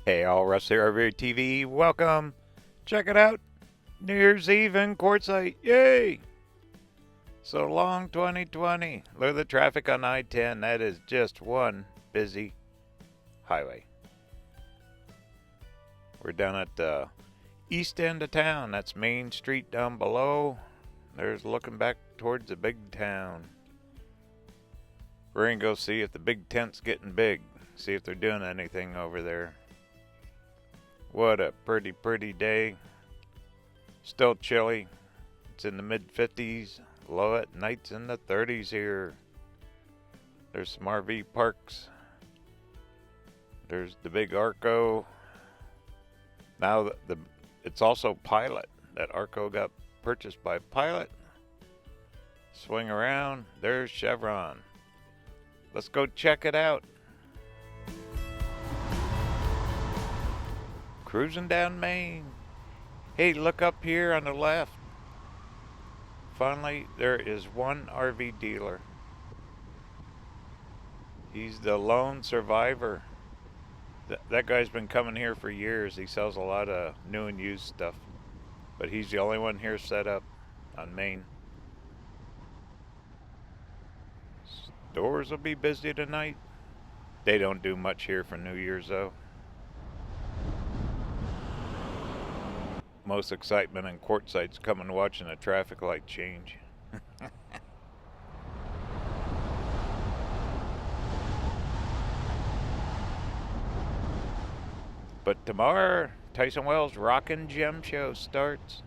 Hey, all Russ here, RVerTV. Welcome. Check it out. New Year's Eve in Quartzsite. Yay! So long, 2020. Look at the traffic on I-10. That is just one busy highway. We're down at the east end of town. That's Main Street down below. There's looking back towards the big town. We're going to go see if the big tent's getting big. See if they're doing anything over there. What a pretty day. Still chilly. It's in the mid-50s. Low at nights in the 30s here. There's some RV parks. There's the big Arco. Now it's also Pilot. That Arco got purchased by Pilot. Swing around. There's Chevron. Let's go check it out. Cruising down Main. Hey, look up here on the left. Finally, there is one RV dealer. He's the lone survivor. That guy's been coming here for years. He sells a lot of new and used stuff. But he's the only one here set up on Main. Stores will be busy tonight. They don't do much here for New Year's though. Most excitement in Quartzsite's coming watching a traffic light change. But tomorrow, Tyson Wells' Rockin' Gem Show starts.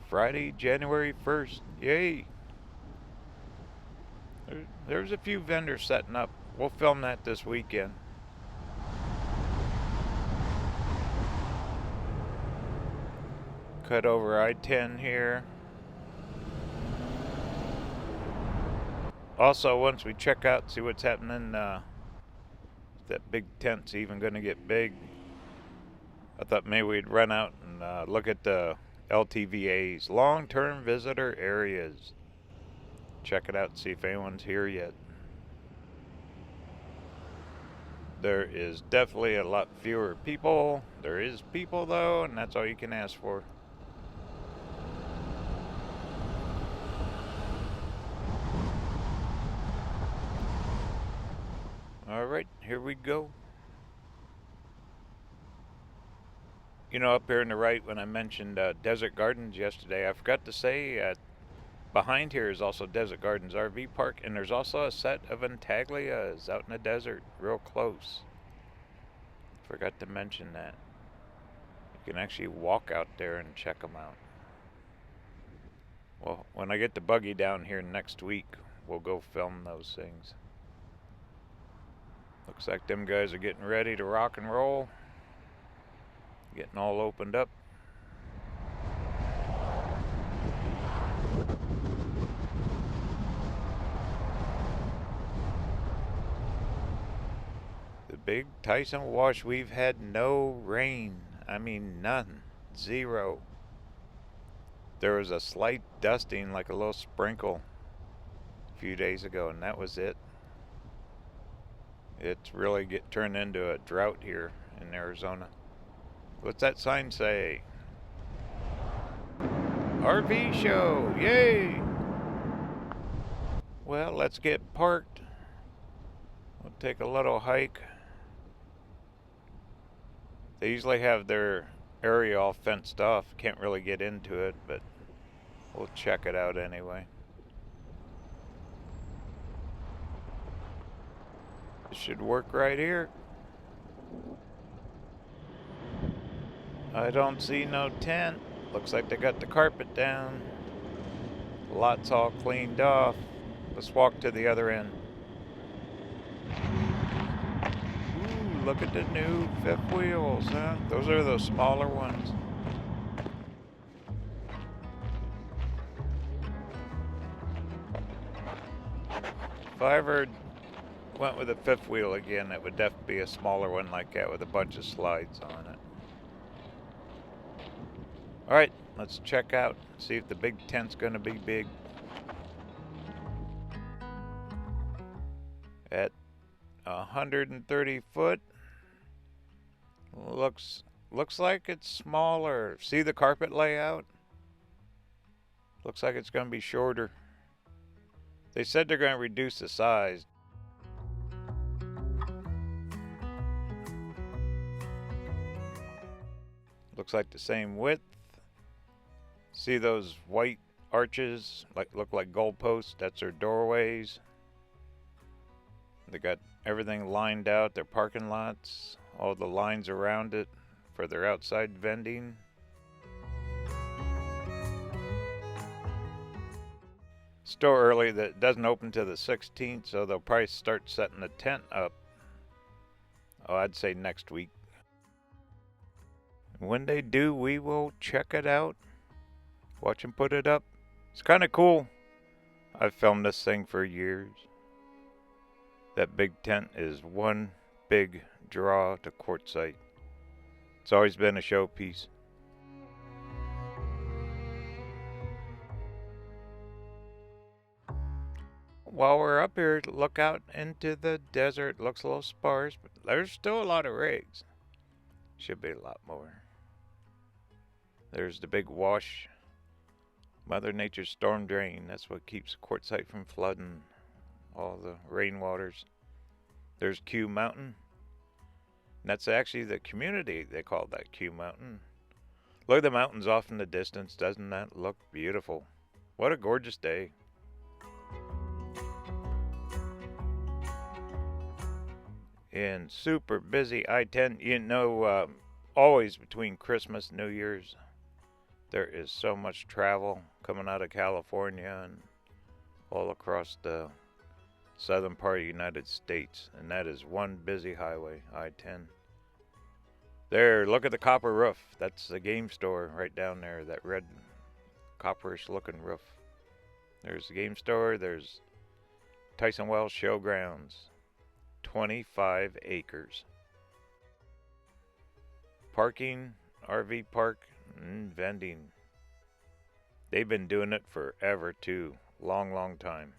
Friday, January 1st. Yay! There's a few vendors setting up. We'll film that this weekend. Cut over I-10 here. Also, once we check out, see what's happening, that big tent's even going to get big. I thought maybe we'd run out and look at the LTVAs, long-term visitor areas. Check it out, see if anyone's here yet. There is definitely a lot fewer people. There is people though, and that's all you can ask for. Alright, here we go. You know, up here on the right, when I mentioned Desert Gardens yesterday, I forgot to say behind here is also Desert Gardens RV Park, and there's also a set of Intaglias out in the desert, real close. Forgot to mention that. You can actually walk out there and check them out. Well, when I get the buggy down here next week, we'll go film those things. Looks like them guys are getting ready to rock and roll. Getting all opened up. The big Tyson wash, we've had no rain. I mean none. Zero. There was a slight dusting, like a little sprinkle a few days ago, and that was it. It's really turned into a drought here in Arizona. What's that sign say? RV show, yay! Well, let's get parked. We'll take a little hike. They usually have their area all fenced off. Can't really get into it, but we'll check it out anyway. This should work right here. I don't see no tent. Looks like they got the carpet down. The lot's all cleaned off. Let's walk to the other end. Ooh, look at the new fifth wheels, huh? Those are those smaller ones. If I ever went with a fifth wheel again, it would definitely be a smaller one like that with a bunch of slides on it. Alright, let's check out, see if the big tent's gonna be big. At 130 foot, Looks like it's smaller. See the carpet layout? Looks like it's going to be shorter. They said they're going to reduce the size. Looks like the same width. See those white arches look like goalposts? That's their doorways. They got everything lined out, their parking lots, all the lines around it for their outside vending. Still early, that doesn't open till the 16th, so they'll probably start setting the tent up. Oh, I'd say next week. When they do, we will check it out. Watch them put it up. It's kind of cool. I've filmed this thing for years. That big tent is one big draw to Quartzsite. It's always been a showpiece. While we're up here, look out into the desert. Looks a little sparse, but there's still a lot of rigs. Should be a lot more. There's the big wash. Mother Nature's storm drain. That's what keeps Quartzsite from flooding. All the rainwaters. There's Q Mountain. And that's actually the community. They call that Q Mountain. Look at the mountains off in the distance. Doesn't that look beautiful? What a gorgeous day. And super busy I-10. You know, always between Christmas and New Year's, there is so much travel coming out of California and all across the southern part of the United States. And that is one busy highway, I-10. There, look at the copper roof. That's the game store right down there, that red copperish looking roof. There's the game store. There's Tyson Wells Showgrounds. 25 acres. Parking, RV park, and vending. They've been doing it forever too. Long time.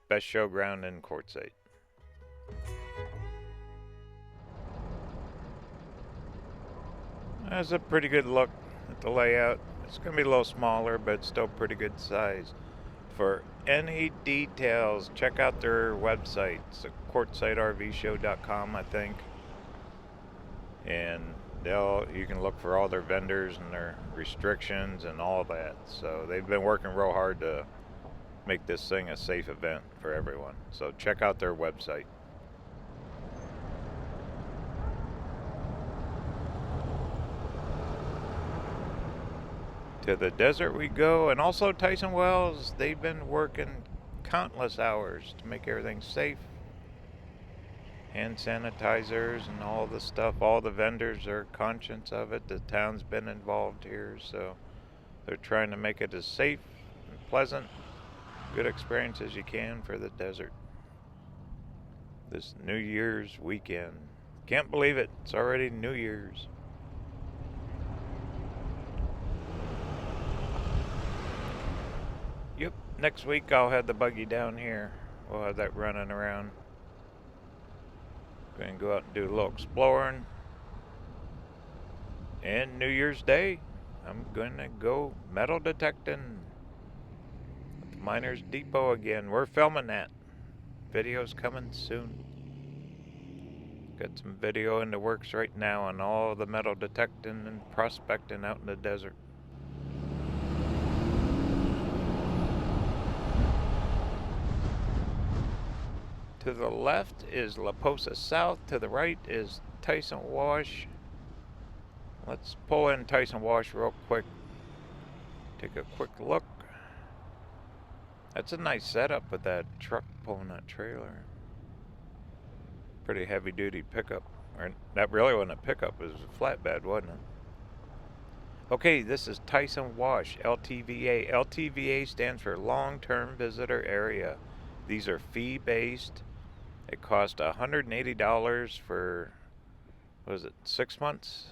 Best showground in Quartzsite. That's a pretty good look at the layout. It's going to be a little smaller, but it's still pretty good size. For any details, check out their website. It's quartzsitervshow.com, I think. And you can look for all their vendors and their restrictions and all that. So they've been working real hard to make this thing a safe event for everyone. So check out their website. To the desert we go, and also Tyson Wells. They've been working countless hours to make everything safe. Hand sanitizers and all the stuff. All the vendors are conscious of it. The town's been involved here, so they're trying to make it as safe and pleasant, good experience as you can for the desert. This New Year's weekend. Can't believe it. It's already New Year's. Yep, next week I'll have the buggy down here. We'll have that running around. Going to go out and do a little exploring. And New Year's Day, I'm going to go metal detecting at the Miners Depot again. We're filming that. Video's coming soon. Got some video in the works right now on all the metal detecting and prospecting out in the desert. To the left is La Posa South. To the right is Tyson Wash. Let's pull in Tyson Wash real quick. Take a quick look. That's a nice setup with that truck pulling that trailer. Pretty heavy duty pickup. Or that really wasn't a pickup, it was a flatbed, wasn't it? Okay, this is Tyson Wash, LTVA. LTVA stands for Long-Term Visitor Area. These are fee-based. It cost $180 for, what is it, 6 months?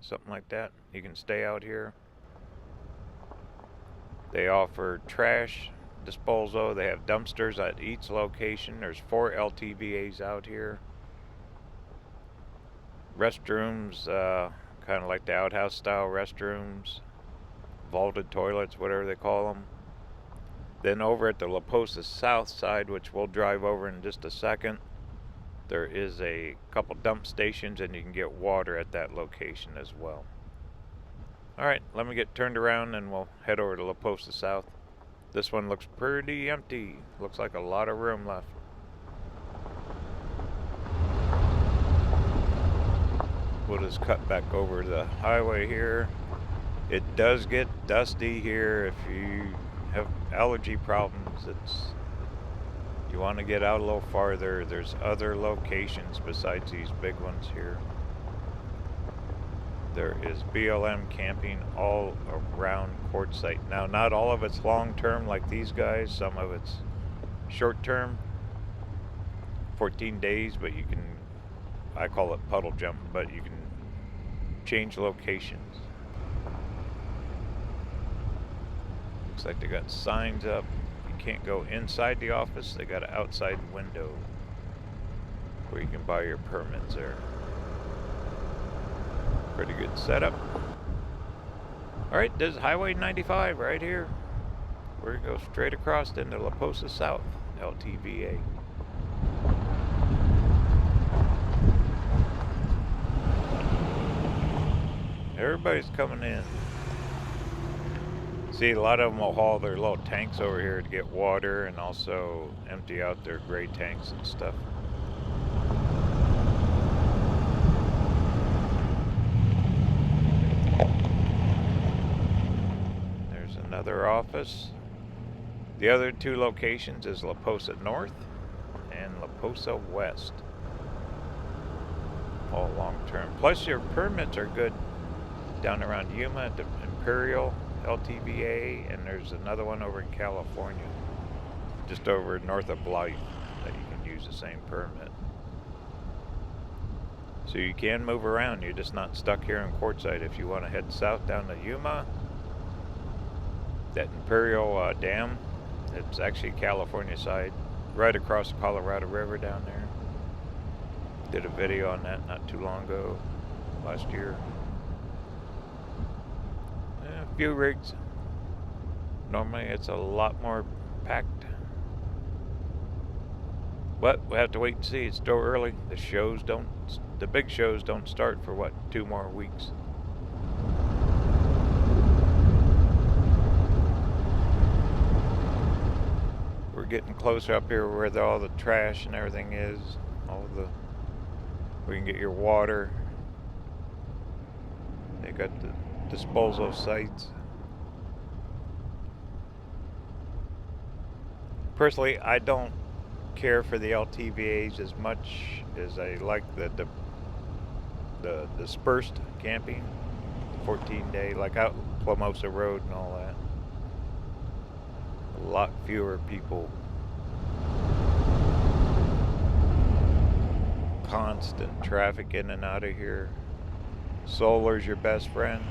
Something like that. You can stay out here. They offer trash disposal. They have dumpsters at each location. There's 4 LTVAs out here. restrooms, kind of like the outhouse style restrooms, vaulted toilets, whatever they call them. Then over at the La Posa south side, which we'll drive over in just a second, there is a couple dump stations, and you can get water at that location as well. Alright, let me get turned around and we'll head over to La Posa south. This one looks pretty empty. Looks like a lot of room left. We'll just cut back over the highway here. It does get dusty here if you have allergy problems. You want to get out a little farther. There's other locations besides these big ones here. There is BLM camping all around Quartzsite. Now, not all of it's long-term like these guys. Some of it's short-term, 14 days, but you can, I call it puddle jump, but you can change locations. Looks like they got signs up. You can't go inside the office. They got an outside window where you can buy your permits there. Pretty good setup. Alright, this is Highway 95 right here. We're going to go straight across into La Posa South, LTVA. Everybody's coming in. See, a lot of them will haul their little tanks over here to get water and also empty out their gray tanks and stuff. There's another office. The other two locations is La Posa North and La Posa West. All long term. Plus your permits are good down around Yuma at the Imperial LTVA, and there's another one over in California, just over north of Blythe, that you can use the same permit. So you can move around. You're just not stuck here in Quartzsite. If you want to head south down to Yuma, that Imperial Dam, it's actually California side, right across the Colorado River down there. Did a video on that not too long ago, last year. A few rigs. Normally it's a lot more packed, but we'll have to wait and see. It's still early. The big shows don't start for what, 2 more weeks. We're getting closer up here where all the trash and everything is. Where you can get your water. They got the disposal sites. Personally, I don't care for the LTVAs as much as I like the dispersed camping, 14-day, like out Plamosa Road and all that. A lot fewer people. Constant traffic in and out of here. Solar's your best friend.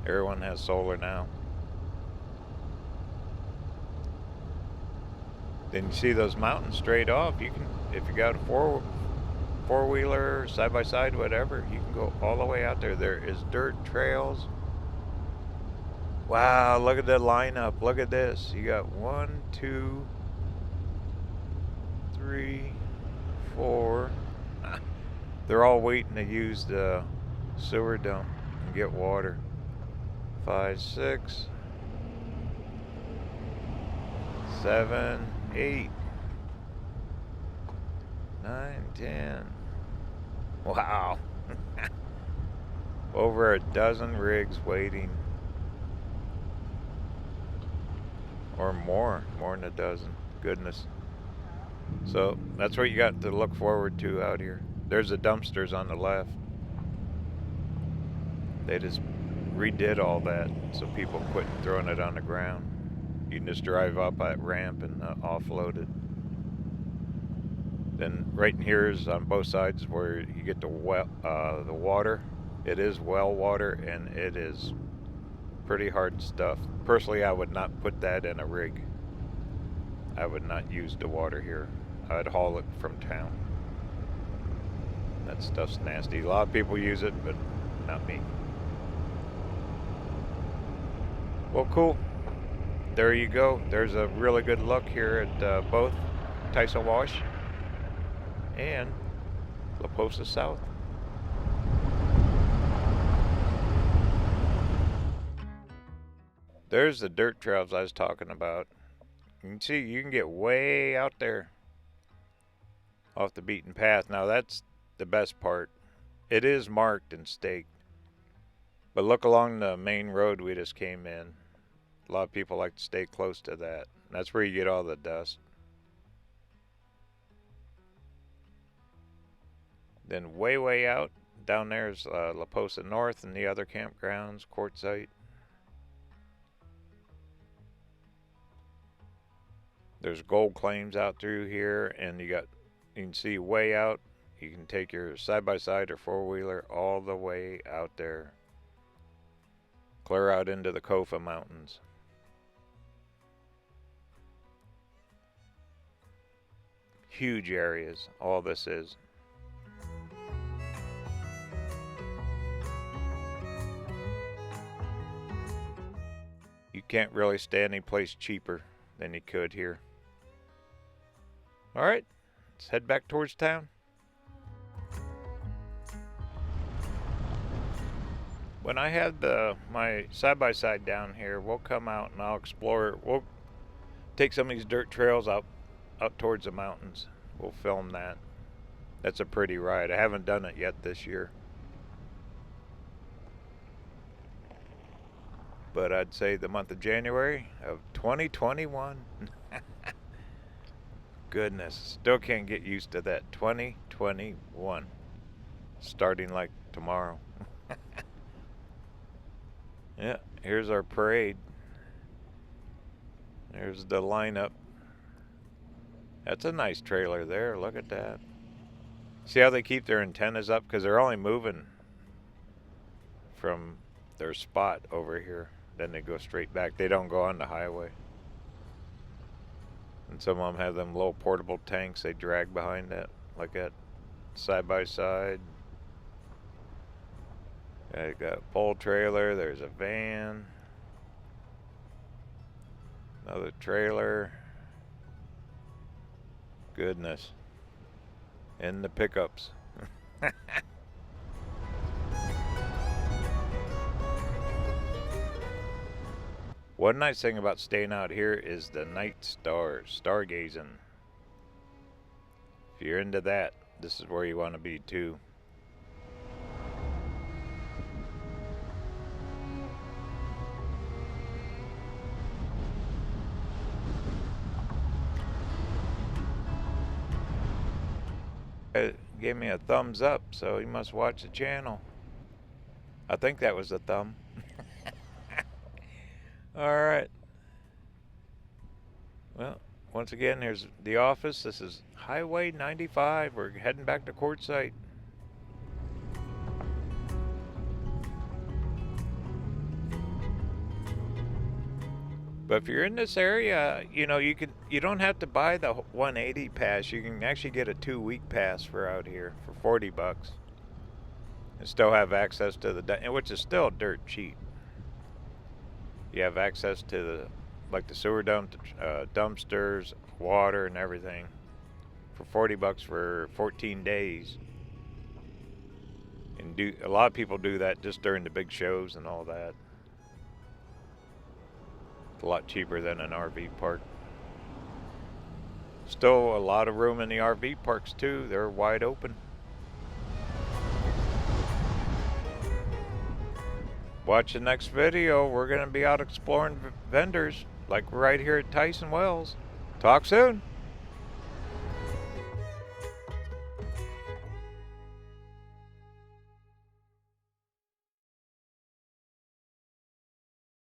Everyone has solar now. Then you see those mountains straight off. You can, if you got a four-wheeler, side-by-side, whatever, you can go all the way out there. There is dirt trails. Wow, look at the lineup. Look at this. You got 1, 2, 3, 4. They're all waiting to use the sewer dump and get water. 5, 6, 7, 8, 9, 10. Wow. Over a dozen rigs waiting. Or more than a dozen. Goodness. So that's what you got to look forward to out here. There's the dumpsters on the left. They just redid all that so people quit throwing it on the ground. You can just drive up that ramp and offload it. Then right in here is on both sides where you get the water. It is well water, and it is pretty hard stuff. Personally, I would not put that in a rig. I would not use the water here. I'd haul it from town. That stuff's nasty. A lot of people use it, but not me. Well, cool. There you go. There's a really good look here at both Tyson Wash and Posa South. There's the dirt trails I was talking about. You can see you can get way out there off the beaten path. Now that's the best part. It is marked and staked. But look along the main road we just came in. A lot of people like to stay close to that. That's where you get all the dust. Then way out, down there's Posa North and the other campgrounds, Quartzsite. There's gold claims out through here, and you can see way out. You can take your side-by-side or four-wheeler all the way out there. Clear out into the Kofa Mountains. Huge areas, all this is. You can't really stay any place cheaper than you could here. All right, let's head back towards town. When I had my side-by-side down here, we'll come out and I'll explore. We'll take some of these dirt trails up towards the mountains. We'll film that. That's a pretty ride. I haven't done it yet this year. But I'd say the month of January of 2021. Goodness, still can't get used to that. 2021. Starting like tomorrow. Yeah, here's our parade. There's the lineup. That's a nice trailer there. Look at that. See how they keep their antennas up? Because they're only moving from their spot over here. Then they go straight back. They don't go on the highway. And some of them have them little portable tanks they drag behind that, like that, side by side. They got a pole trailer. There's a van. Another trailer. Goodness. And the pickups. One nice thing about staying out here is the night stars, stargazing. If you're into that, this is where you want to be too. It gave me a thumbs up, so he must watch the channel. I think that was a thumb. Alright. Well, once again, here's the office. This is Highway 95. We're heading back to Quartzsite. But if you're in this area, you know, you don't have to buy the 180 pass. You can actually get a 2-week pass for out here for 40 bucks. And still have access to the, which is still dirt cheap. You have access to the sewer dumpsters, water and everything for 40 bucks for 14 days. And a lot of people do that just during the big shows and all that. It's a lot cheaper than an RV park. Still a lot of room in the RV parks too. They're wide open. Watch the next video. We're going to be out exploring vendors like right here at Tyson Wells. Talk soon.